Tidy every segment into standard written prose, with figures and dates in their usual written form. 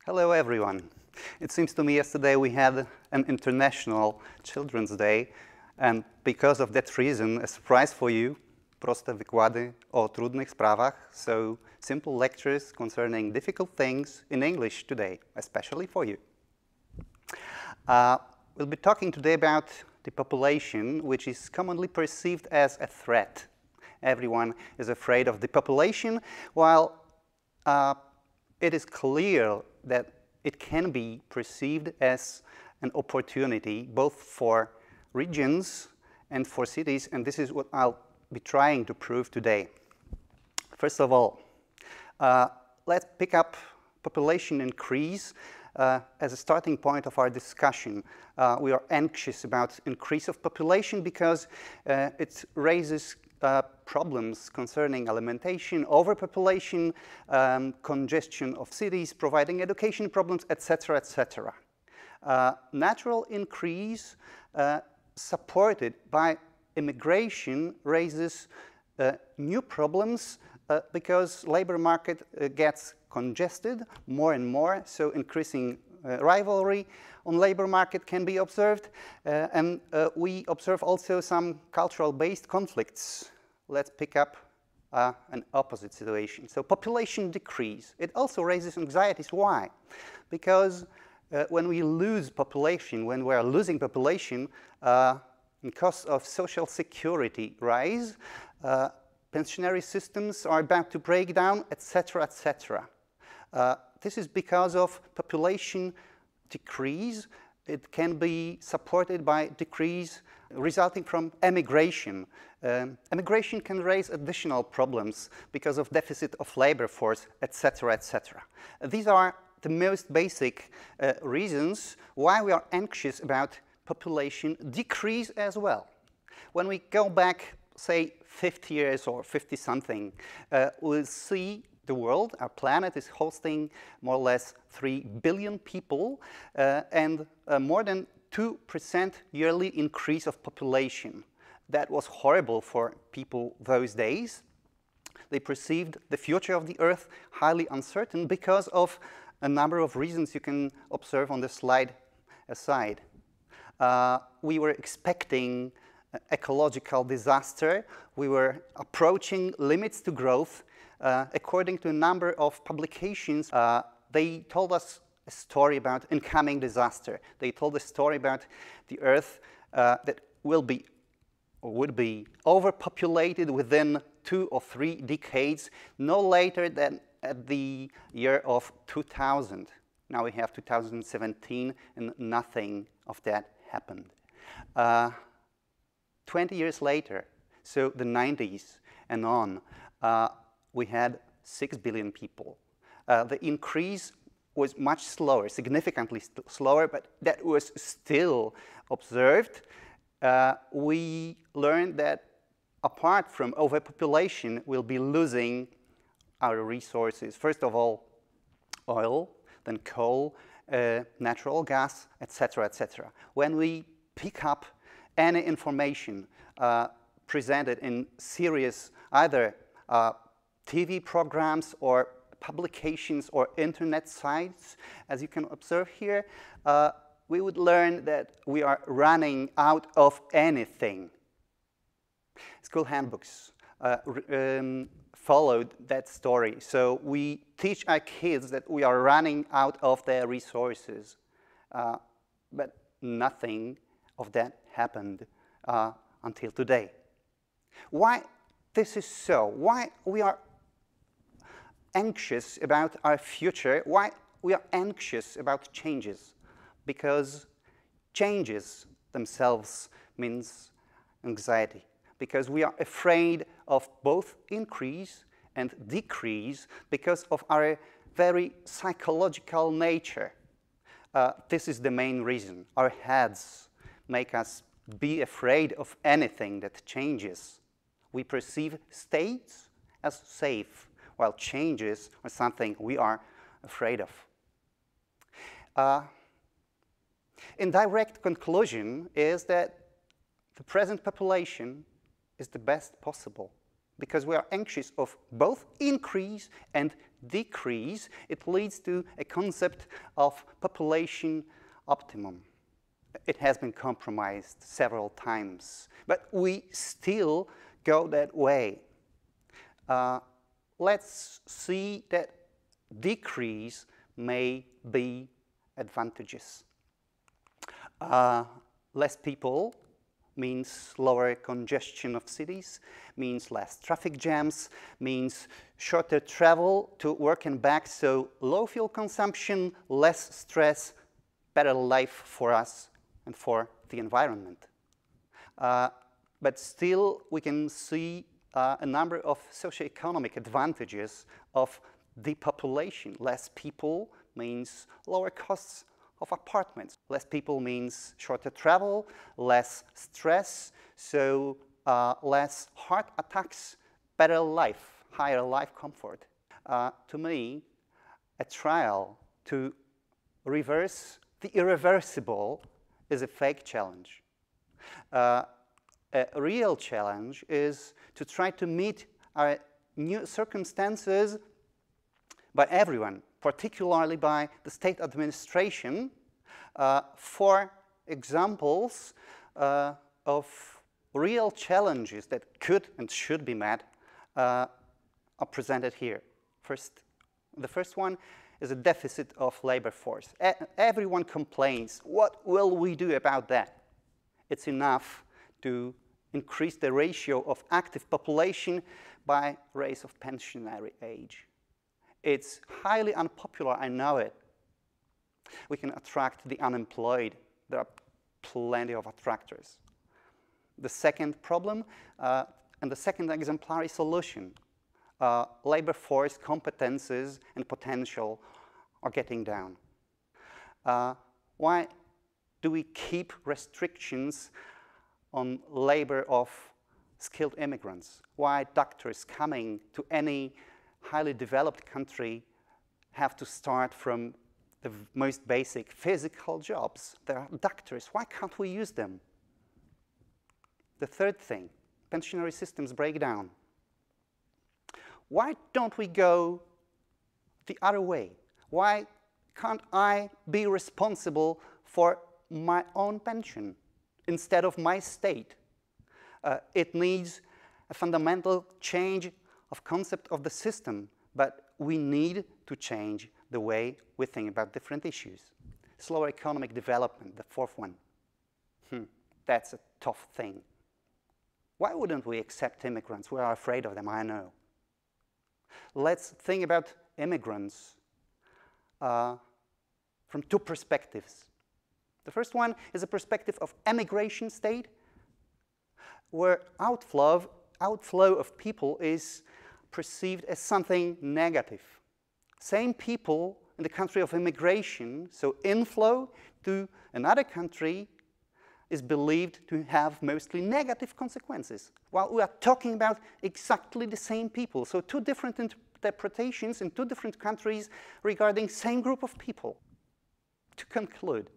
Hello everyone. It seems to me yesterday we had an International Children's Day, and because of that reason, a surprise for you, Proste wykłady o trudnych sprawach, so simple lectures concerning difficult things in English today, especially for you. We'll be talking today about depopulation, which is commonly perceived as a threat. Everyone is afraid of depopulation, while it is clear that it can be perceived as an opportunity both for regions and for cities, and this is what I'll be trying to prove today. First of all, let's pick up population increase as a starting point of our discussion. We are anxious about increase of population because it raises problems concerning alimentation, overpopulation, congestion of cities, providing education problems, etc., etc. Natural increase supported by immigration raises new problems because labor market gets congested more and more, so increasing rivalry on labor market can be observed, and we observe also some cultural-based conflicts. Let's pick up an opposite situation. So population decrease. It also raises anxieties. Why? Because when we lose population, when we are losing population, costs of social security rise, pensionary systems are about to break down, etc., etc. This is because of population decrease. It can be supported by decrease resulting from emigration. Emigration can raise additional problems because of deficit of labor force, etc., etc. These are the most basic reasons why we are anxious about population decrease as well. When we go back, say, 50 years or 50-something, we'll see the world, our planet, is hosting more or less 3 billion people and more than 2% yearly increase of population. That was horrible for people those days. They perceived the future of the Earth highly uncertain because of a number of reasons you can observe on the slide aside. We were expecting ecological disaster. We were approaching limits to growth. According to a number of publications, they told us a story about incoming disaster. They told a story about the Earth that would be overpopulated within 2 or 3 decades, no later than at the year of 2000. Now we have 2017, and nothing of that happened. 20 years later, so the 90s and on, we had 6 billion people. The increase was much slower, significantly slower, but that was still observed. We learned that apart from overpopulation, we'll be losing our resources. First of all, oil, then coal, natural gas, etc., etc. When we pick up any information presented in serious either TV programs or publications or internet sites, as you can observe here, we would learn that we are running out of anything. School handbooks followed that story. So we teach our kids that we are running out of their resources. But nothing of that happened until today. Why this is so? Why we are anxious about our future? Why we are anxious about changes? Because changes themselves means anxiety. Because we are afraid of both increase and decrease because of our very psychological nature. This is the main reason. Our heads make us be afraid of anything that changes. We perceive states as safe, while changes are something we are afraid of. Indirect conclusion is that the present population is the best possible because we are anxious of both increase and decrease, it leads to a concept of population optimum. It has been compromised several times, but we still go that way. Let's see that decrease may be advantageous. Less people means lower congestion of cities, means less traffic jams, means shorter travel to work and back, so low fuel consumption, less stress, better life for us and for the environment. But still, we can see a number of socioeconomic advantages of depopulation. Less people means lower costs of apartments. Less people means shorter travel, less stress, so less heart attacks, better life, higher life comfort. To me, a trial to reverse the irreversible is a fake challenge. A real challenge is to try to meet our new circumstances by everyone, particularly by the state administration, for examples of real challenges that could and should be met are presented here. The first one is a deficit of labor force. Everyone complains. What will we do about that? It's enough to increase the ratio of active population by raise of pensionary age. It's highly unpopular, I know it. We can attract the unemployed. There are plenty of attractors. The second problem and the second exemplary solution, labor force competences and potential are getting down. Why do we keep restrictions on labor of skilled immigrants? Why doctors coming to any highly developed country have to start from the most basic physical jobs? There are doctors. Why can't we use them? The third thing, pensionary systems break down. Why don't we go the other way? Why can't I be responsible for my own pension instead of my state? It needs a fundamental change of concept of the system, but we need to change the way we think about different issues. Slower economic development, the fourth one. That's a tough thing. Why wouldn't we accept immigrants? We are afraid of them, I know. Let's think about immigrants from two perspectives. The first one is a perspective of emigration state, where outflow of people is perceived as something negative. Same people in the country of immigration, so inflow to another country is believed to have mostly negative consequences, while we are talking about exactly the same people. So two different interpretations in two different countries regarding same group of people. To conclude,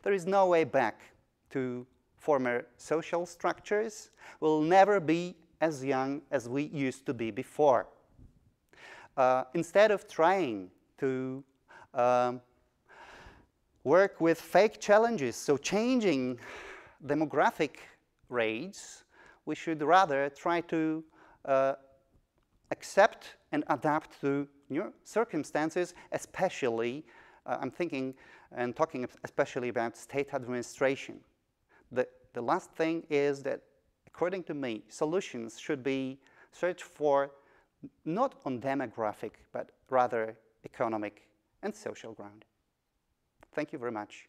there is no way back to former social structures. We'll never be as young as we used to be before. Instead of trying to work with fake challenges, so changing demographic rates, we should rather try to accept and adapt to new circumstances, especially, I'm thinking and talking especially about state administration. The last thing is that, according to me, solutions should be searched for not on demographic, but rather economic and social ground. Thank you very much.